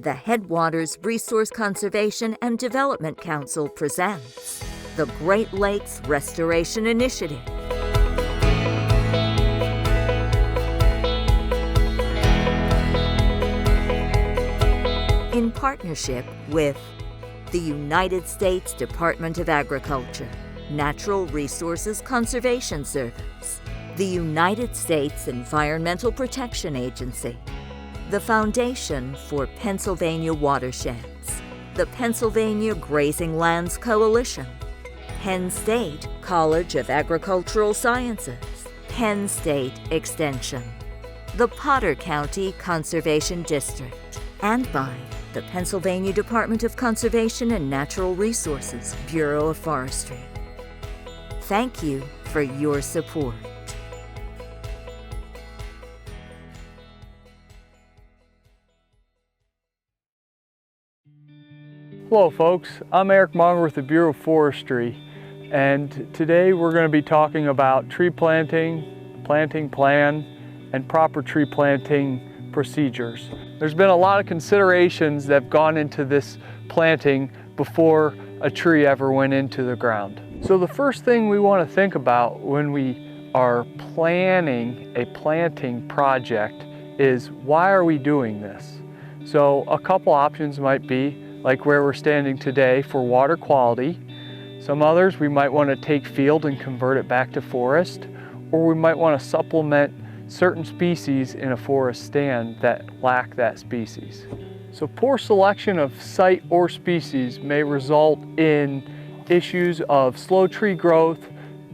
the Headwaters Resource Conservation and Development Council presents the Great Lakes Restoration Initiative. In partnership with the United States Department of Agriculture, Natural Resources Conservation Service, the United States Environmental Protection Agency, the Foundation for Pennsylvania Watersheds, the Pennsylvania Grazing Lands Coalition, Penn State College of Agricultural Sciences, Penn State Extension, the Potter County Conservation District, and by the Pennsylvania Department of Conservation and Natural Resources, Bureau of Forestry. Thank you for your support. Hello folks, I'm Eric Monger with the Bureau of Forestry, and today we're going to be talking about tree planting, planting plan, and proper tree planting procedures. There's been a lot of considerations that have gone into this planting before a tree ever went into the ground. So the first thing we want to think about when we are planning a planting project is, why are we doing this? So a couple options might be, like where we're standing today, for water quality. Some others, we might want to take field and convert it back to forest, or we might want to supplement certain species in a forest stand that lack that species. So poor selection of site or species may result in issues of slow tree growth,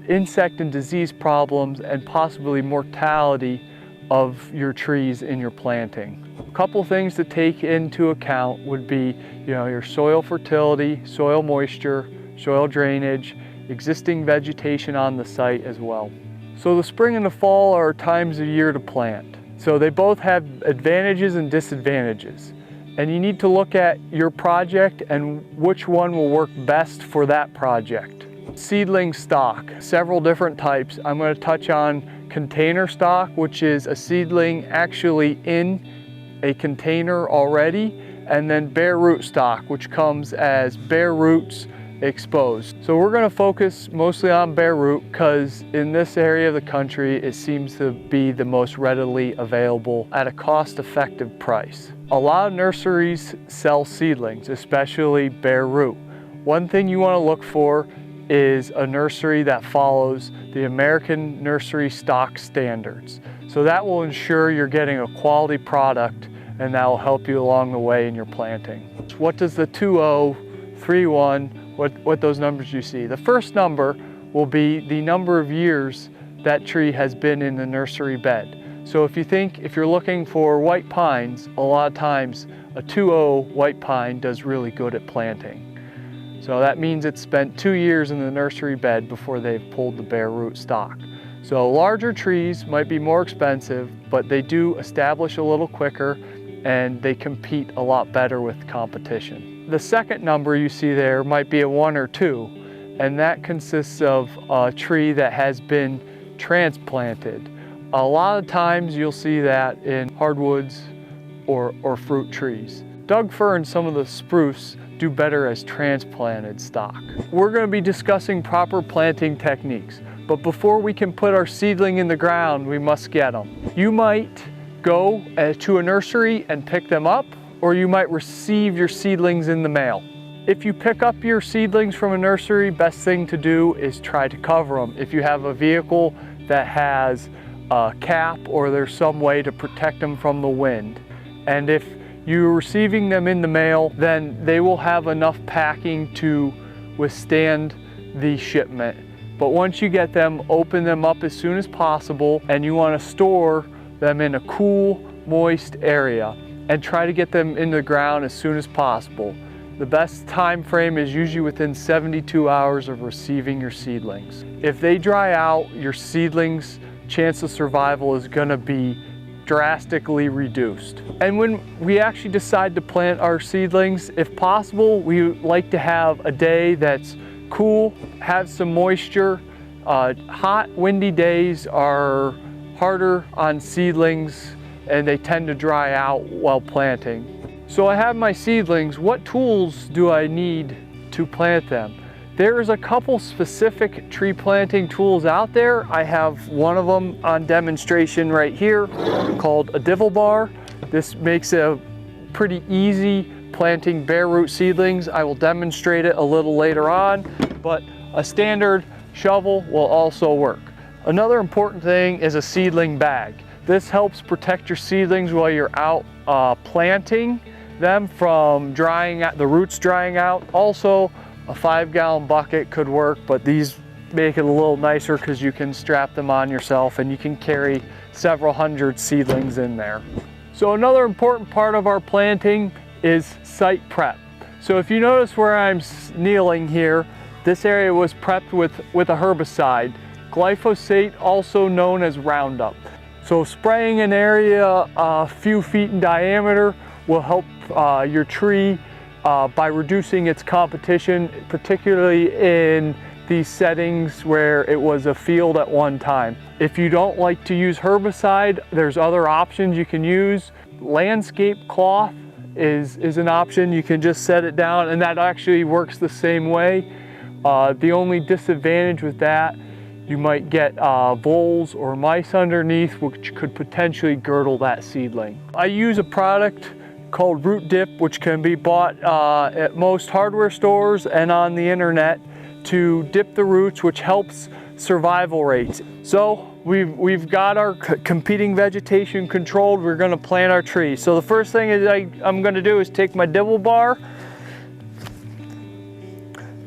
insect and disease problems, and possibly mortality of your trees in your planting. A couple things to take into account would be, your soil fertility, soil moisture, soil drainage, existing vegetation on the site as well. So the spring and the fall are times of year to plant. So they both have advantages and disadvantages. And you need to look at your project and which one will work best for that project. Seedling stock, several different types. I'm going to touch on container stock, which is a seedling actually in a container already, and then bare root stock, which comes as bare roots exposed. So we're going to focus mostly on bare root because in this area of the country it seems to be the most readily available at a cost-effective price. A lot of nurseries sell seedlings, especially bare root. One thing you want to look for is a nursery that follows the American Nursery Stock Standards. So that will ensure you're getting a quality product, and that will help you along the way in your planting. What does the 2-0, 3-1, what those numbers you see? The first number will be the number of years that tree has been in the nursery bed. So if you're looking for white pines, a lot of times a 2-0 white pine does really good at planting. So that means it's spent 2 years in the nursery bed before they've pulled the bare root stock. So larger trees might be more expensive, but they do establish a little quicker and they compete a lot better with competition. The second number you see there might be a 1 or 2, and that consists of a tree that has been transplanted. A lot of times you'll see that in hardwoods or fruit trees. Doug fir and some of the spruce do better as transplanted stock. We're going to be discussing proper planting techniques, but before we can put our seedling in the ground, we must get them. You might go to a nursery and pick them up, or you might receive your seedlings in the mail. If you pick up your seedlings from a nursery, best thing to do is try to cover them. If you have a vehicle that has a cap or there's some way to protect them from the wind. And if you're receiving them in the mail, then they will have enough packing to withstand the shipment. But once you get them, open them up as soon as possible, and you want to store them in a cool, moist area and try to get them in the ground as soon as possible. The best time frame is usually within 72 hours of receiving your seedlings. If they dry out, your seedlings' chance of survival is going to be drastically reduced. And when we actually decide to plant our seedlings, if possible, we like to have a day that's cool, have some moisture. Hot, windy days are harder on seedlings and they tend to dry out while planting. So I have my seedlings. What tools do I need to plant them? There's a couple specific tree planting tools out there. I have one of them on demonstration right here called a dibble bar. This makes a pretty easy planting bare root seedlings. I will demonstrate it a little later on, but a standard shovel will also work. Another important thing is a seedling bag. This helps protect your seedlings while you're out planting them from the roots drying out. Also, a 5-gallon bucket could work, but these make it a little nicer because you can strap them on yourself and you can carry several hundred seedlings in there. So another important part of our planting is site prep. So if you notice where I'm kneeling here, this area was prepped with a herbicide, glyphosate, also known as Roundup. So spraying an area a few feet in diameter will help your tree by reducing its competition, particularly in these settings where it was a field at one time. If you don't like to use herbicide, there's other options you can use. Landscape cloth is an option. You can just set it down and that actually works the same way. The only disadvantage with that, you might get voles or mice underneath, which could potentially girdle that seedling. I use a product called Root Dip, which can be bought at most hardware stores and on the internet to dip the roots, which helps survival rates. So we've got our competing vegetation controlled. We're going to plant our tree. So the first thing is I'm going to do is take my dibble bar,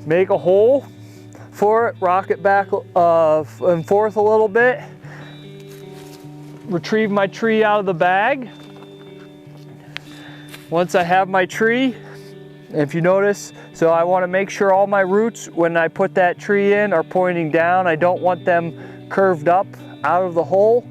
make a hole for it, rock it back and forth a little bit, retrieve my tree out of the bag. Once I have my tree, if you notice, so I want to make sure all my roots, when I put that tree in, are pointing down. I don't want them curved up out of the hole.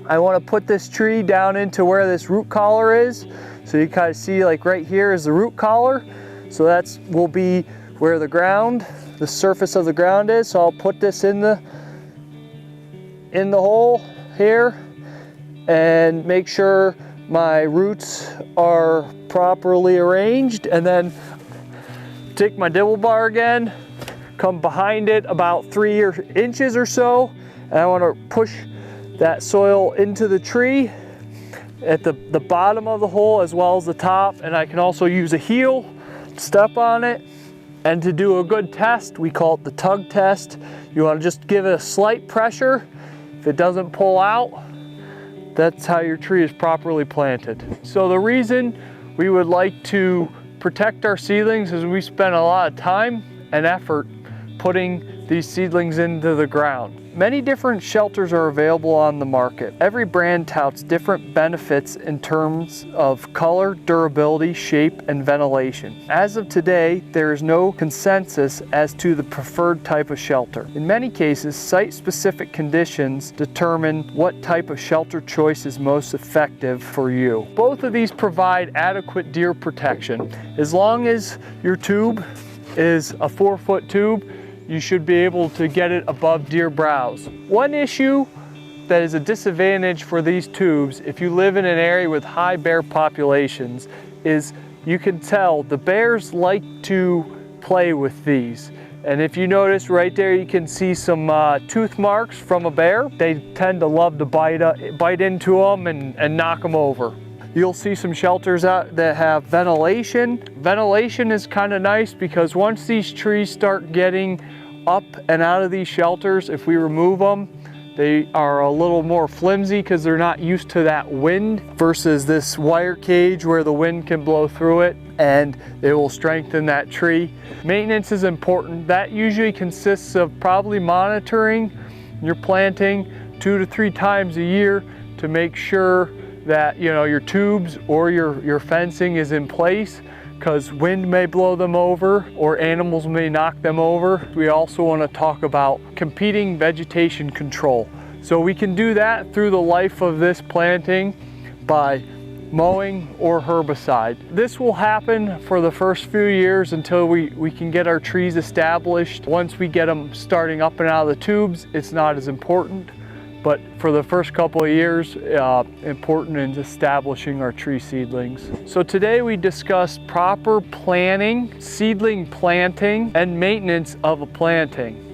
I want to put this tree down into where this root collar is. So you kind of see, like right here is the root collar. So that's will be where the ground, the surface of the ground is. So I'll put this in the hole here and make sure my roots are properly arranged, and then take my dibble bar again, come behind it about 3 inches or so, and I want to push that soil into the tree at the bottom of the hole as well as the top, and I can also use a heel, step on it, and to do a good test, we call it the tug test. You want to just give it a slight pressure. If it doesn't pull out, that's how your tree is properly planted. So the reason we would like to protect our seedlings is we spend a lot of time and effort putting these seedlings into the ground. Many different shelters are available on the market. Every brand touts different benefits in terms of color, durability, shape, and ventilation. As of today, there is no consensus as to the preferred type of shelter. In many cases, site-specific conditions determine what type of shelter choice is most effective for you. Both of these provide adequate deer protection. As long as your tube is a 4-foot tube, you should be able to get it above deer browse. One issue that is a disadvantage for these tubes, if you live in an area with high bear populations, is you can tell the bears like to play with these. And if you notice right there, you can see some tooth marks from a bear. They tend to love to bite into them and knock them over. You'll see some shelters out that have ventilation. Ventilation is kind of nice because once these trees start getting up and out of these shelters, if we remove them, they are a little more flimsy because they're not used to that wind versus this wire cage where the wind can blow through it and it will strengthen that tree. Maintenance is important. That usually consists of probably monitoring your planting 2 to 3 times a year to make sure that your tubes or your fencing is in place, because wind may blow them over or animals may knock them over. We also want to talk about competing vegetation control. So we can do that through the life of this planting by mowing or herbicide. This will happen for the first few years until we can get our trees established. Once we get them starting up and out of the tubes, it's not as important. But for the first couple of years, important in establishing our tree seedlings. So today we discussed proper planning, seedling planting, and maintenance of a planting.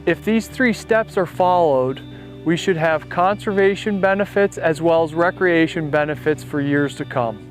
If these 3 steps are followed, we should have conservation benefits as well as recreation benefits for years to come.